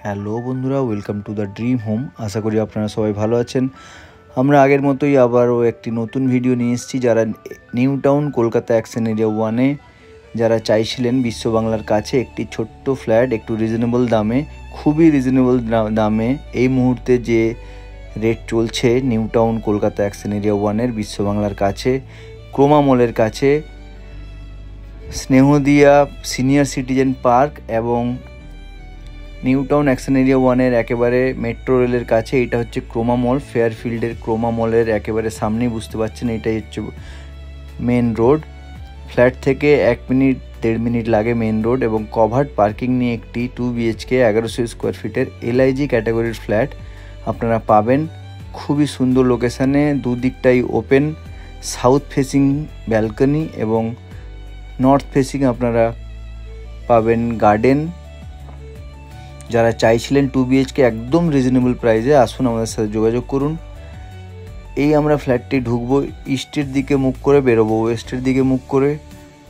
Hello বন্ধুরা, welcome to the dream home. আশা করি আপনারা সবাই ভালো আছেন। আমরা আগের মতোই আবারও একটি নতুন ভিডিও নিয়ে এসেছি। যারা new town Kolkata action area 1-এ যারা চাইছিলেন বিশ্ব বাংলার কাছে একটি ছোট্ট ফ্ল্যাট একটু রিজনেবল দামে, খুবই রিজনেবল দামে এই মুহূর্তে যে রেট চলছে new town Kolkata action area 1-এর বিশ্ব বাংলার কাছে ক্রোমা মলের কাছে, স্নেহদিয়া সিনিয়র সিটিজেন পার্ক এবং নিউ টাউন অ্যাকশন এরিয়া 1-এর একেবারে মেট্রো রেলের কাছে। এটা হচ্ছে ক্রোমা মল, ফেয়ারফিল্ডের ক্রোমা মলের একেবারে সামনেই, বুঝতে পারছেন এটাই হচ্ছে মেন রোড। ফ্ল্যাট থেকে 1 মিনিট 1.5 মিনিট লাগে মেন রোড, এবং কভার্ড পার্কিং নিয়ে একটি 2 BHK 1100 স্কোয়ার ফিটের LIG ক্যাটাগরির ফ্ল্যাট আপনারা পাবেন। খুবই সুন্দর লোকেশানে, দুদিকটাই ওপেন, সাউথ ফেসিং ব্যালকনি এবং নর্থ ফেসিং আপনারা পাবেন গার্ডেন। যারা চাইছিলেন 2 BHK একদম রিজনেবল প্রাইসে, আসুন আমাদের সাথে যোগাযোগ করুন। এই আমরা ফ্ল্যাটটি ঢুকবো, ইস্টের দিকে মুখ করে বেরোবো ওয়েস্টের দিকে মুখ করে।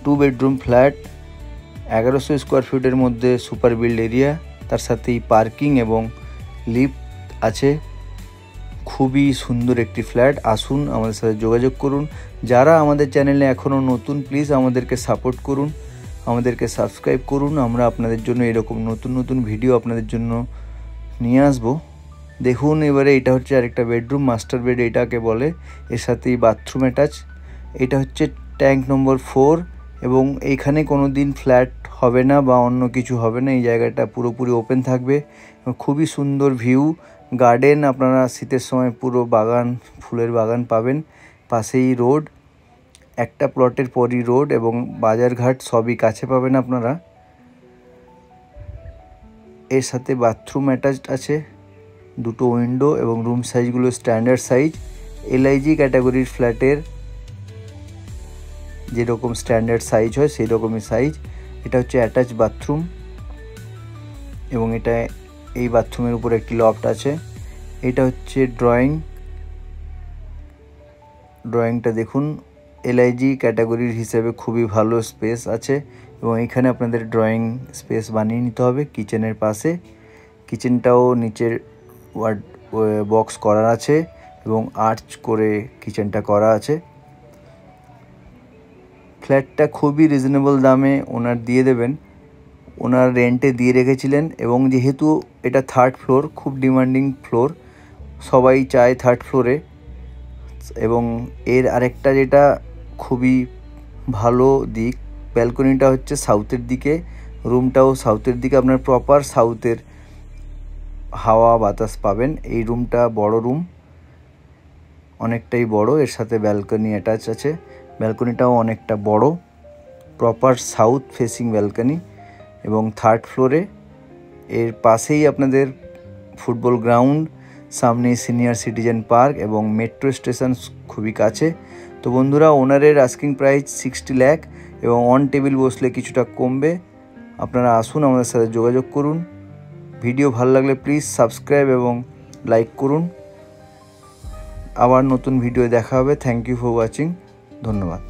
2 বেডরুম ফ্ল্যাট, 1100 স্কোয়ার ফিটের মধ্যে সুপার বিল্ড এরিয়া, তার সাথেই পার্কিং এবং লিফট আছে। খুবই সুন্দর একটি ফ্ল্যাট, আসুন আমাদের সাথে যোগাযোগ করুন। যারা আমাদের চ্যানেলে এখনও নতুন, প্লিজ আমাদেরকে সাপোর্ট করুন, আমাদেরকে সাবস্ক্রাইব করুন। আমরা আপনাদের জন্য এরকম নতুন নতুন ভিডিও আপনাদের জন্য নিয়ে আসবো। দেখুন এবারে এটা হচ্ছে আরেকটা বেডরুম, মাস্টার বেড এটাকে বলে, এর সাথেই বাথরুম অ্যাটাচ। এটা হচ্ছে ট্যাঙ্ক নম্বর 4, এবং এইখানে কোনো দিন ফ্ল্যাট হবে না বা অন্য কিছু হবে না, এই জায়গাটা পুরোপুরি ওপেন থাকবে। খুবই সুন্দর ভিউ, গার্ডেন, আপনারা শীতের সময় পুরো বাগান, ফুলের বাগান পাবেন। পাশেই রোড, একটা প্লটের পরই রোড এবং বাজারঘাট সবই কাছে পাবেন আপনারা। এর সাথে বাথরুম অ্যাটাচড আছে, 2টো উইন্ডো, এবং রুম সাইজগুলো স্ট্যান্ডার্ড সাইজ। LIG ক্যাটাগরির ফ্ল্যাটের যেরকম স্ট্যান্ডার্ড সাইজ হয় সেই রকমই সাইজ। এটা হচ্ছে অ্যাটাচ বাথরুম, এবং এটা এই বাথরুমের উপর একটি লফট আছে। এটা হচ্ছে ড্রয়িংটা দেখুন, LIG ক্যাটাগরির হিসেবে খুবই ভালো স্পেস আছে, এবং এখানে আপনাদের ড্রয়িং স্পেস বানিয়ে নিতে হবে কিচেনের পাশে। কিচেনটাও নিচের বক্স করা আছে এবং আর্চ করে কিচেনটা করা আছে। ফ্ল্যাটটা খুবই রিজনেবল দামে ওনার দিয়ে দেবেন, ওনার রেন্টে দিয়ে রেখেছিলেন, এবং যেহেতু এটা 3rd ফ্লোর, খুব ডিমান্ডিং ফ্লোর, সবাই চায় 3rd ফ্লোরে। এবং এর আরেকটা যেটা খুবই ভালো দিক, ব্যালকনিটা হচ্ছে সাউথের দিকে, রুমটাও সাউথের দিকে, আপনার প্রপার সাউথের হাওয়া বাতাস পাবেন। এই রুমটা বড় রুম, অনেকটাই বড়, এর সাথে ব্যালকনি অ্যাটাচ আছে। ব্যালকনিটাও অনেকটা বড়, প্রপার সাউথ ফেসিং ব্যালকনি, এবং 3rd ফ্লোরে। এর পাশেই আপনাদের ফুটবল গ্রাউন্ড, সামনে সিনিয়র সিটিজেন পার্ক এবং মেট্রো স্টেশন খুবই কাছে। তো বন্ধুরা, ওনারের আস্কিং প্রাইস 60 লাখ, এবং অন টেবিল বসলে কিছুটা কমবে। আপনারা আসুন, আমাদের সাথে যোগাযোগ করুন। ভিডিও ভালো লাগলে প্লিজ সাবস্ক্রাইব এবং লাইক করুন। আবার নতুন ভিডিও দেখা হবে। থ্যাংক ইউ ফর ওয়াচিং, ধন্যবাদ।